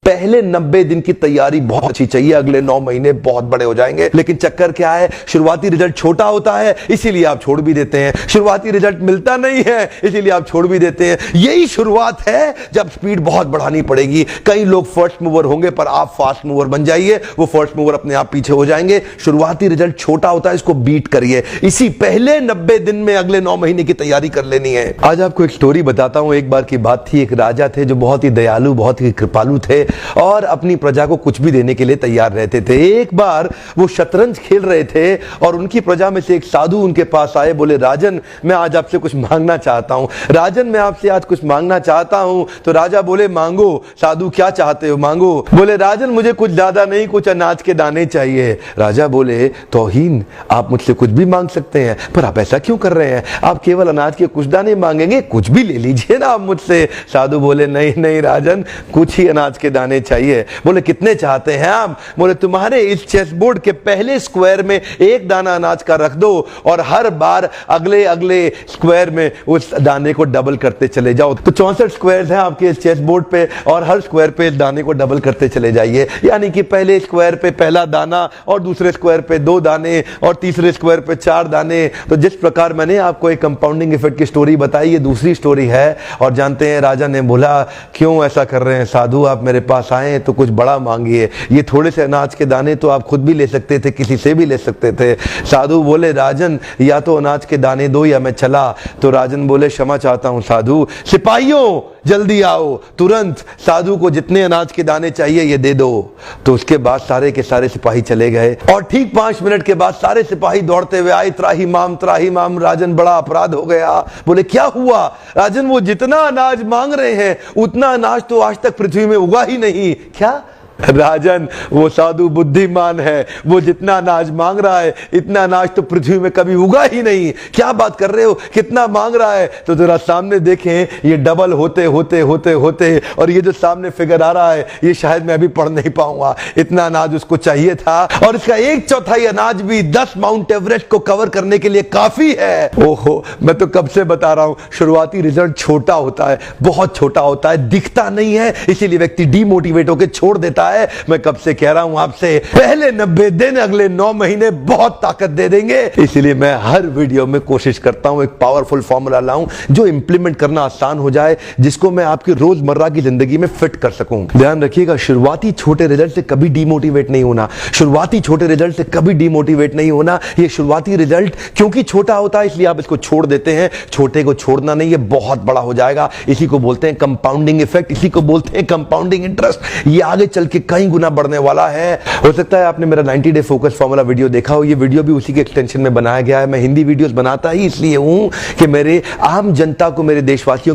पहले 90 दिन की तैयारी बहुत अच्छी चाहिए, अगले 9 महीने बहुत बड़े हो जाएंगे। लेकिन चक्कर क्या है, शुरुआती रिजल्ट छोटा होता है, इसीलिए आप छोड़ भी देते हैं। शुरुआती रिजल्ट मिलता नहीं है, इसीलिए आप छोड़ भी देते हैं। यही शुरुआत है जब स्पीड बहुत बढ़ानी पड़ेगी। कई लोग फर्स्ट मूवर होंगे, पर आप फास्ट मूवर बन जाइए, वो फर्स्ट मूवर अपने आप पीछे हो जाएंगे। शुरुआती रिजल्ट छोटा होता है, इसको बीट करिए। इसी पहले 90 दिन में अगले 9 महीने की तैयारी कर लेनी है। आज आपको एक स्टोरी बताता हूं। एक बार की बात थी, एक राजा थे जो बहुत ही दयालु, बहुत ही कृपालु थे और अपनी प्रजा को कुछ भी देने के लिए तैयार रहते थे। एक बार वो शतरंज खेल रहे थे और उनकी प्रजा में से एक साधु उनके पास आए। बोले, राजन मैं आज आपसे कुछ मांगना चाहता हूं। राजन मैं आपसे आज कुछ मांगना चाहता हूं। तो राजा बोले, मांगो। साधु, क्या चाहते हो, मांगो। बोले, राजन मुझे कुछ ज्यादा नहीं, कुछ अनाज के दाने चाहिए। राजा बोले, तौहीन, आप मुझसे कुछ भी मांग सकते हैं, पर आप ऐसा क्यों कर रहे हैं? आप केवल अनाज के कुछ दाने मांगेंगे, कुछ भी ले लीजिए ना आप मुझसे। साधु बोले, नहीं नहीं राजन, कुछ ही अनाज के दाने चाहिए। बोले, कितने चाहते हैं आप? बोले, तुम्हारे इस चेस बोर्ड के पहले स्क्वायर में एक दाना अनाज का रख दो और हर बार अगले अगले स्क्वायर में उस दाने को डबल करते चले जाओ। तो 64 स्क्वायर हैं आपके इस चेस बोर्ड पे और हर स्क्वायर पे इस दाने को डबल करते चले जाइए। यानी कि पहले स्क्वायर पे पहला दाना और दूसरे स्क्वायर पे 2 दाने और तीसरे स्क्वायर पे 4 दाने। तो जिस प्रकार मैंने आपको एक कंपाउंडिंग इफेक्ट की स्टोरी बताई, ये दूसरी स्टोरी है। और जानते हैं, राजा ने बोला, क्यों ऐसा कर रहे हैं साधु, आप मेरे पास आए तो कुछ बड़ा मांगिए। ये थोड़े से अनाज के दाने तो आप खुद भी ले सकते थे, किसी से भी ले सकते थे। साधु बोले, राजन या तो अनाज के दाने दो या मैं चला। तो राजन बोले, क्षमा चाहता हूं साधु, सिपाहियों जल्दी आओ, तुरंत साधु को जितने अनाज के दाने चाहिए ये दे दो। तो उसके बाद सारे के सारे सिपाही चले गए और ठीक 5 मिनट के बाद सारे सिपाही दौड़ते हुए आए, त्राहिमाम। राजन, बड़ा अपराध हो गया। बोले, क्या हुआ? राजन, वो जितना अनाज मांग रहे हैं उतना अनाज तो आज तक पृथ्वी में उगा ही नहीं। क्या? राजन, वो साधु बुद्धिमान है, वो जितना अनाज मांग रहा है इतना अनाज तो पृथ्वी में कभी उगा ही नहीं। क्या बात कर रहे हो, कितना मांग रहा है? तो जरा सामने देखें, ये डबल होते होते होते होते और ये जो सामने फिगर आ रहा है ये शायद मैं अभी पढ़ नहीं पाऊंगा। इतना अनाज उसको चाहिए था और इसका 1/4 अनाज भी 10 माउंट एवरेस्ट को कवर करने के लिए काफी है। ओहो, मैं तो कब से बता रहा हूं, शुरुआती रिजल्ट छोटा होता है, बहुत छोटा होता है, दिखता नहीं है, इसीलिए व्यक्ति डीमोटिवेट होकर छोड़ देता है। मैं कब से कह रहा हूं आपसे, पहले 90 दिन अगले 9 महीने बहुत ताकत दे देंगे। इसलिए मैं हर वीडियो में कोशिश करता हूं एक पावरफुल फॉर्मूला लाऊं जो इंप्लीमेंट करना आसान हो जाए, जिसको मैं आपकी रोजमर्रा की जिंदगी में फिट कर सकूं। ध्यान रखिएगा, शुरुआती छोटे रिजल्ट से कभी डीमोटिवेट नहीं होना। शुरुआती छोटे रिजल्ट से कभी डीमोटिवेट नहीं होना। ये शुरुआती रिजल्ट क्योंकि छोटा होता है इसलिए आप इसको छोड़ देते हैं। छोटे को छोड़ना नहीं, ये बहुत बड़ा हो जाएगा। इसी को बोलते हैं कंपाउंडिंग इफेक्ट, इसी को बोलते हैं कंपाउंडिंग इंटरेस्ट। ये आगे चल के कई गुना बढ़ने वाला है। हो सकता है आपने मेरा 90 डे फोकस फॉर्मूला वीडियो देखा हो। ये वीडियो भी उसी के एक्सटेंशन में बनाया गया है। मैं हिंदी वीडियोस बनाता ही इसलिए हूं कि मेरे आम जनता को, मेरे देशवासियों